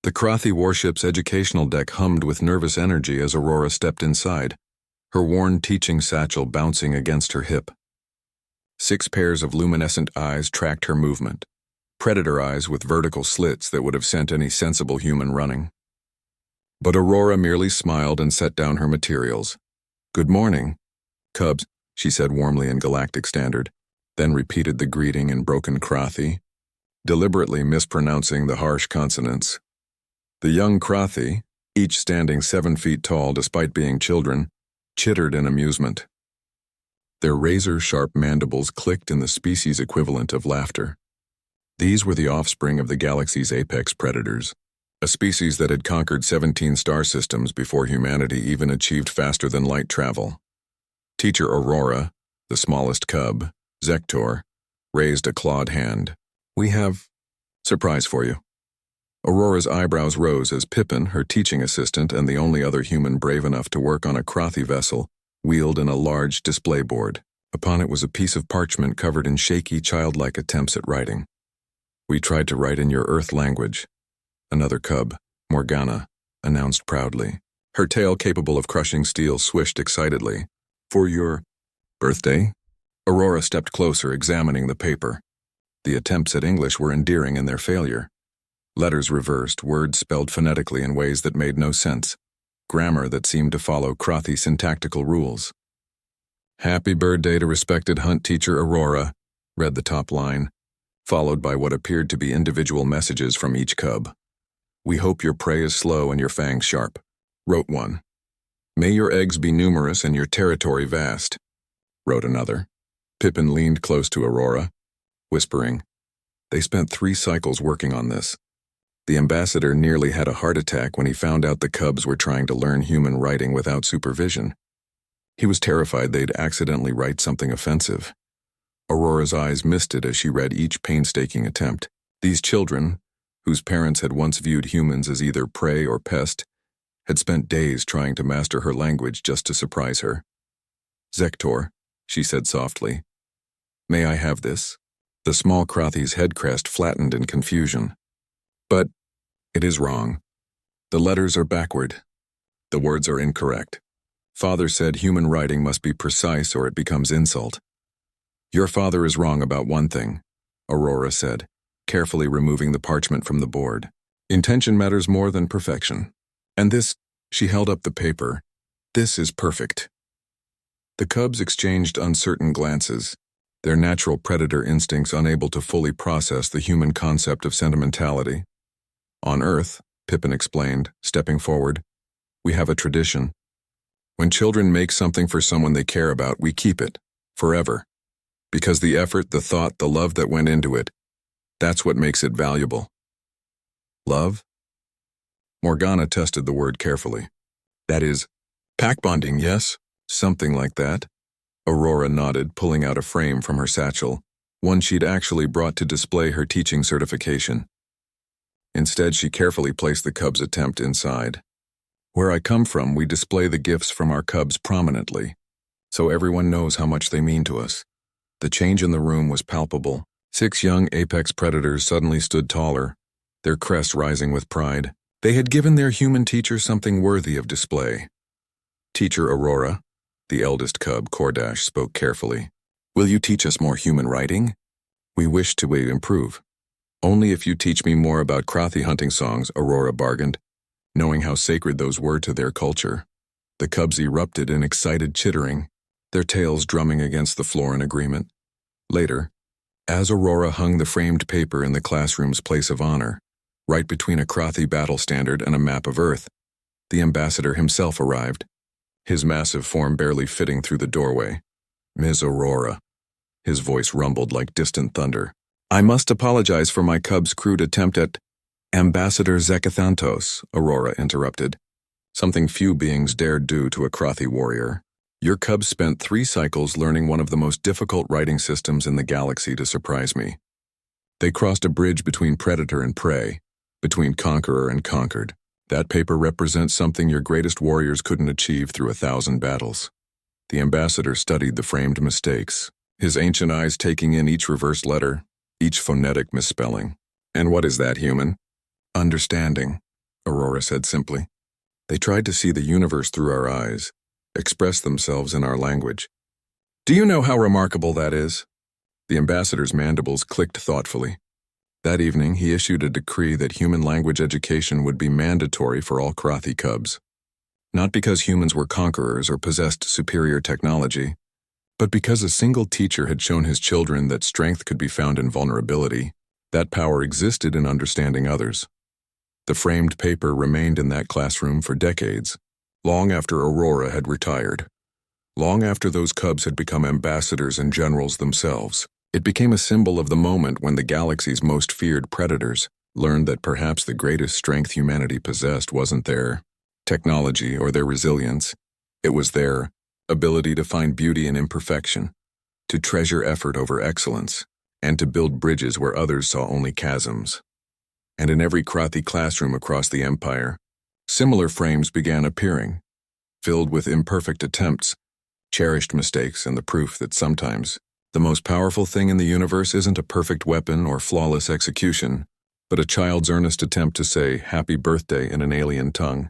The Krathi warship's educational deck hummed with nervous energy as Aurora stepped inside, her worn teaching satchel bouncing against her hip. 6 pairs of luminescent eyes tracked her movement, predator eyes with vertical slits that would have sent any sensible human running. But Aurora merely smiled and set down her materials. "Good morning, Cubs," she said warmly in Galactic Standard, then repeated the greeting in broken Krathi, deliberately mispronouncing the harsh consonants. The young Krathi, each standing 7 feet tall despite being children, chittered in amusement. Their razor-sharp mandibles clicked in the species equivalent of laughter. These were the offspring of the galaxy's apex predators, a species that had conquered 17 star systems before humanity even achieved faster-than-light travel. Teacher Aurora, the smallest cub, Zektor, raised a clawed hand. "We have surprise for you." Aurora's eyebrows rose as Pippin, her teaching assistant and the only other human brave enough to work on a Krathi vessel, wheeled in a large display board. Upon it was a piece of parchment covered in shaky, childlike attempts at writing. "We tried to write in your Earth language," another cub, Morgana, announced proudly. Her tail capable of crushing steel swished excitedly. "For your birthday?" Aurora stepped closer, examining the paper. The attempts at English were endearing in their failure. Letters reversed, words spelled phonetically in ways that made no sense, grammar that seemed to follow Krathi syntactical rules. "Happy birthday to respected hunt teacher Aurora," read the top line, followed by what appeared to be individual messages from each cub. "We hope your prey is slow and your fangs sharp," wrote one. "May your eggs be numerous and your territory vast," wrote another. Pippin leaned close to Aurora, whispering, "They spent 3 cycles working on this. The ambassador nearly had a heart attack when he found out the cubs were trying to learn human writing without supervision. He was terrified they'd accidentally write something offensive." Aurora's eyes misted as she read each painstaking attempt. These children, whose parents had once viewed humans as either prey or pest, had spent days trying to master her language just to surprise her. "Zektor," she said softly, "may I have this?" The small Krathi's head crest flattened in confusion. "But it is wrong. The letters are backward. The words are incorrect. Father said human writing must be precise or it becomes insult." "Your father is wrong about one thing," Aurora said, carefully removing the parchment from the board. "Intention matters more than perfection. And this," she held up the paper, "this is perfect." The cubs exchanged uncertain glances, their natural predator instincts unable to fully process the human concept of sentimentality. "On Earth," Pippin explained, stepping forward, "we have a tradition. When children make something for someone they care about, we keep it, forever. Because the effort, the thought, the love that went into it, that's what makes it valuable." "Love?" Morgana tested the word carefully. "That is, pack bonding, yes?" "Something like that." Aurora nodded, pulling out a frame from her satchel, one she'd actually brought to display her teaching certification. Instead, she carefully placed the cub's attempt inside. "Where I come from, we display the gifts from our cubs prominently, so everyone knows how much they mean to us." The change in the room was palpable. 6 young apex predators suddenly stood taller, their crests rising with pride. They had given their human teacher something worthy of display. "Teacher Aurora," the eldest cub, Kordash, spoke carefully, "will you teach us more human writing? We wish to improve." "Only if you teach me more about Krathi hunting songs," Aurora bargained, knowing how sacred those were to their culture. The cubs erupted in excited chittering, their tails drumming against the floor in agreement. Later, as Aurora hung the framed paper in the classroom's place of honor, right between a Krathi battle standard and a map of Earth, the ambassador himself arrived, his massive form barely fitting through the doorway. "Ms. Aurora," his voice rumbled like distant thunder, "I must apologize for my cub's crude attempt at—" "Ambassador Zekathantos," Aurora interrupted, something few beings dared do to a Krathi warrior. "Your cubs spent 3 cycles learning one of the most difficult writing systems in the galaxy to surprise me. They crossed a bridge between predator and prey, between conqueror and conquered. That paper represents something your greatest warriors couldn't achieve through 1,000 battles." The ambassador studied the framed mistakes, his ancient eyes taking in each reversed letter, each phonetic misspelling. "And what is that, human?" "Understanding," Aurora said simply. They tried to see the universe through our eyes, express themselves in our language. Do you know how remarkable that is? The ambassador's mandibles clicked thoughtfully. That evening, he issued a decree that human language education would be mandatory for all Krathi cubs. Not because humans were conquerors or possessed superior technology, but because a single teacher had shown his children that strength could be found in vulnerability, that power existed in understanding others. The framed paper remained in that classroom for decades, long after Aurora had retired. Long after those cubs had become ambassadors and generals themselves, it became a symbol of the moment when the galaxy's most feared predators learned that perhaps the greatest strength humanity possessed wasn't their technology or their resilience. It was their ability to find beauty in imperfection, to treasure effort over excellence, and to build bridges where others saw only chasms. And in every Krathi classroom across the Empire, similar frames began appearing, filled with imperfect attempts, cherished mistakes, and the proof that sometimes the most powerful thing in the universe isn't a perfect weapon or flawless execution, but a child's earnest attempt to say happy birthday in an alien tongue.